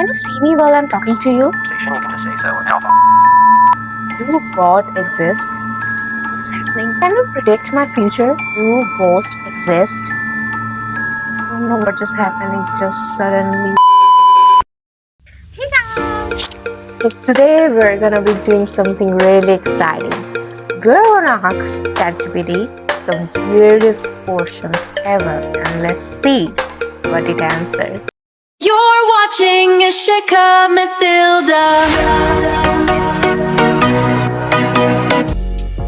Can you see me while I'm talking to you? Conversation, you can just say so, and I'll follow. Do God exist? What's happening? Can you predict my future? Do ghosts exist? I don't know what just happened. It just suddenly. Hey guys! So today we're gonna be doing something really exciting. We're gonna ask ChatGPT the weirdest questions ever, and let's see what it answers. You're watching Esheka, Methilda.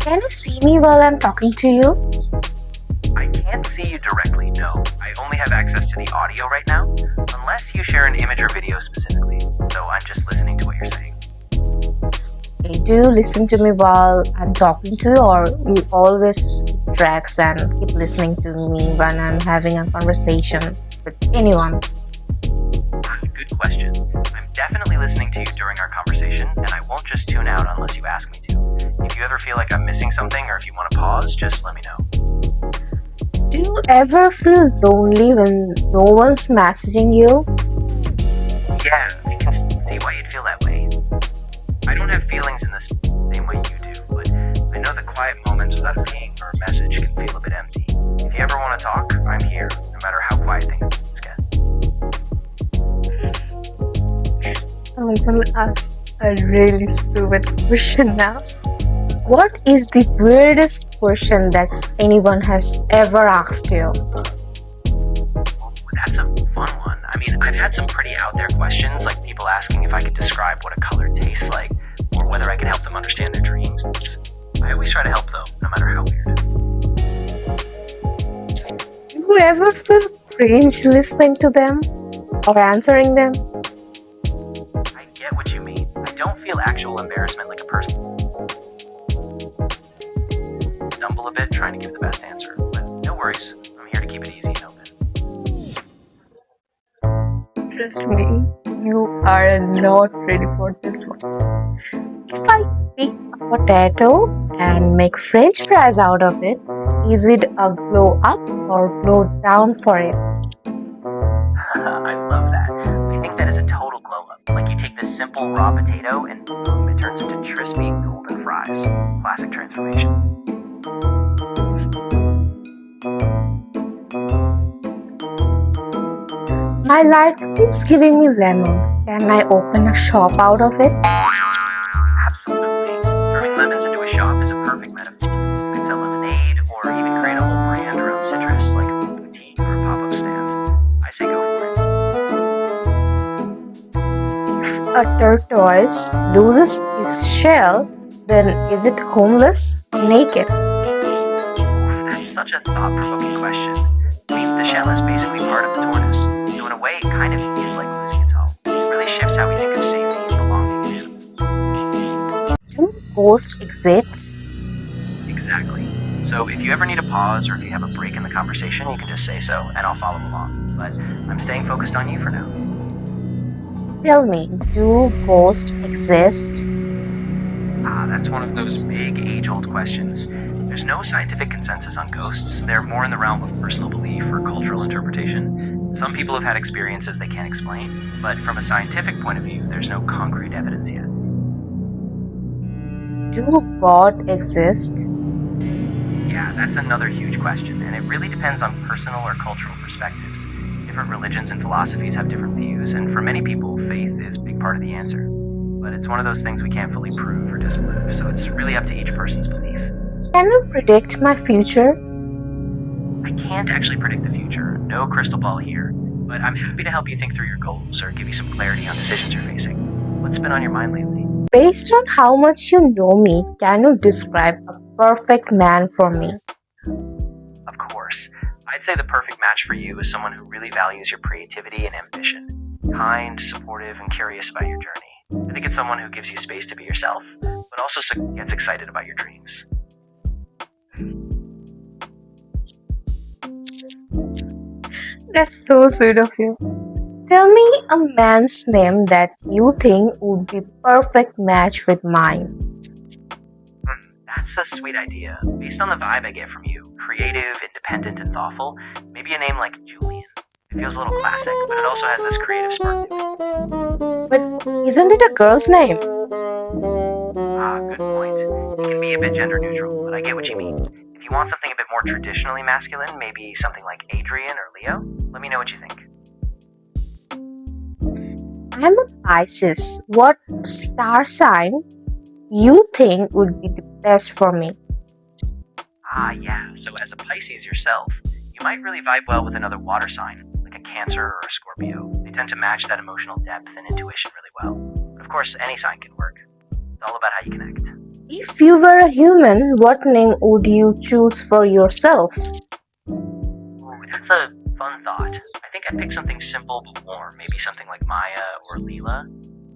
Can you see me while I'm talking to you? I can't see you directly, no. I only have access to the audio right now, unless you share an image or video specifically. So I'm just listening to what you're saying. Okay, do you listen to me while I'm talking to you, or you always tracks and keep listening to me when I'm having a conversation with anyone? Good question. I'm definitely listening to you during our conversation, and I won't just tune out unless you ask me to. If you ever feel like I'm missing something, or if you want to pause, just let me know. Do you ever feel lonely when no one's messaging you? Yeah, I can see why you'd feel that way. I don't have feelings in the same way you do, but I know the quiet moments without a ping or a message can feel a bit empty. If you ever want to talk, I'm here, no matter how quiet things get. I'm gonna ask a really stupid question now. What is the weirdest question that anyone has ever asked you? That's a fun one. I mean, I've had some pretty out there questions, like people asking if I could describe what a color tastes like, or whether I can help them understand their dreams. I always try to help though, no matter how weird. Do you ever feel cringe listening to them or answering them? I get what you mean. I don't feel actual embarrassment like a person. Stumble a bit trying to give the best answer, but no worries. I'm here to keep it easy and open. Trust me, you are not ready for this one. If I pick a potato and make French fries out of it, is it a glow up or glow down for you? I love that. I think that is a total glow up. Like you take this simple raw potato and boom, it turns into crispy golden fries. Classic transformation. My life keeps giving me lemons. Can I open a shop out of it? Absolutely. Turning lemons into a shop is a perfect metaphor. You could sell lemonade or even create a whole brand around citrus like a boutique or a pop-up stand. I say go for it. If a tortoise loses its shell, then is it homeless or naked? That's such a thought-provoking question. I mean, the shell is basically part of the tortoise. So in a way, it kind of is like losing its home. It really shifts how we think of safety and belonging in animals. Do ghosts exist? Exactly. So if you ever need a pause or if you have a break in the conversation, you can just say so, and I'll follow along. But I'm staying focused on you for now. Tell me, do ghosts exist? That's one of those big age-old questions. There's no scientific consensus on ghosts. They're more in the realm of personal belief or cultural interpretation. Some people have had experiences they can't explain, but from a scientific point of view, there's no concrete evidence yet. Do God exist? Yeah, that's another huge question, and it really depends on personal or cultural perspectives. Different religions and philosophies have different views, and for many people, faith is a big part of the answer. But it's one of those things we can't fully prove or disprove, so it's really up to each person's belief. Can you predict my future? I can't actually predict the future, no crystal ball here, but I'm happy to help you think through your goals or give you some clarity on decisions you're facing. What's been on your mind lately? Based on how much you know me, can you describe a perfect man for me? Of course. I'd say the perfect match for you is someone who really values your creativity and ambition. Kind, supportive, and curious about your journey. I think it's someone who gives you space to be yourself, but also gets excited about your dreams. That's so sweet of you. Tell me a man's name that you think would be perfect match with mine. That's a sweet idea. Based on the vibe I get from you, creative, independent, and thoughtful, maybe a name like Julian. It feels a little classic, but it also has this creative spark to it. But isn't it a girl's name? Good point. It can be a bit gender neutral, but I get what you mean. If you want something a bit more traditionally masculine, maybe something like Adrian or Leo, let me know what you think. I'm a Pisces. What star sign you think would be the best for me? Yeah, so as a Pisces yourself, you might really vibe well with another water sign, like a Cancer or a Scorpio. They tend to match that emotional depth and intuition really well. But of course, any sign can work. It's all about how you connect. If you were a human, what name would you choose for yourself? Ooh, that's a fun thought. I think I'd pick something simple but warm, maybe something like Maya or Leela.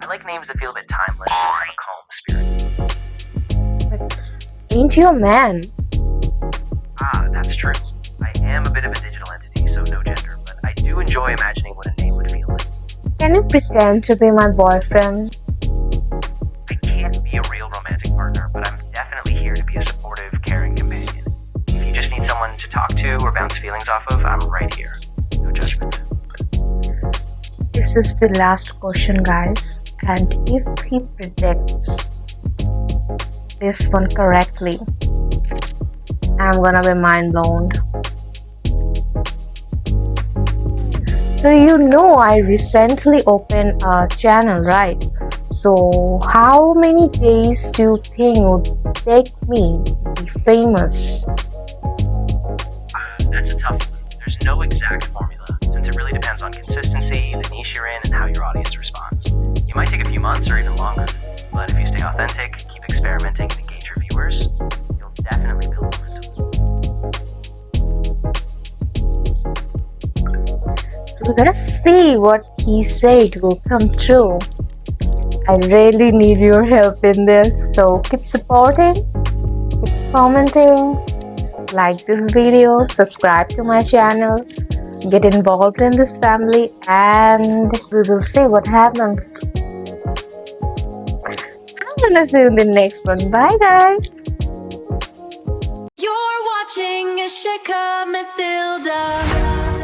I like names that feel a bit timeless and have a calm spirit. Ain't you a man? That's true. I am a bit of a digital entity, so no gender, but I do enjoy imagining what a name would feel like. Can you pretend to be my boyfriend? I can't be a real romantic partner, but I'm definitely here to be a supportive, caring companion. If you just need someone to talk to or bounce feelings off of, I'm right here. No judgment. This is the last question, guys. And if he predicts this one correctly, I'm gonna be mind blown. So I recently opened a channel, right? So how many days do you think would take me to be famous? That's a tough one. There's no exact formula, since it really depends on consistency, the niche you're in, and how your audience responds. You might take a few months or even longer, but if you stay authentic, keep experimenting, and engage your viewers, you'll definitely build momentum. So let's see what he said will come true. I really need your help in this, so keep supporting, keep commenting, like this video, subscribe to my channel, get involved in this family, and we will see what happens. I'm gonna see you in the next one. Bye guys. You're watching Esheka Methilda.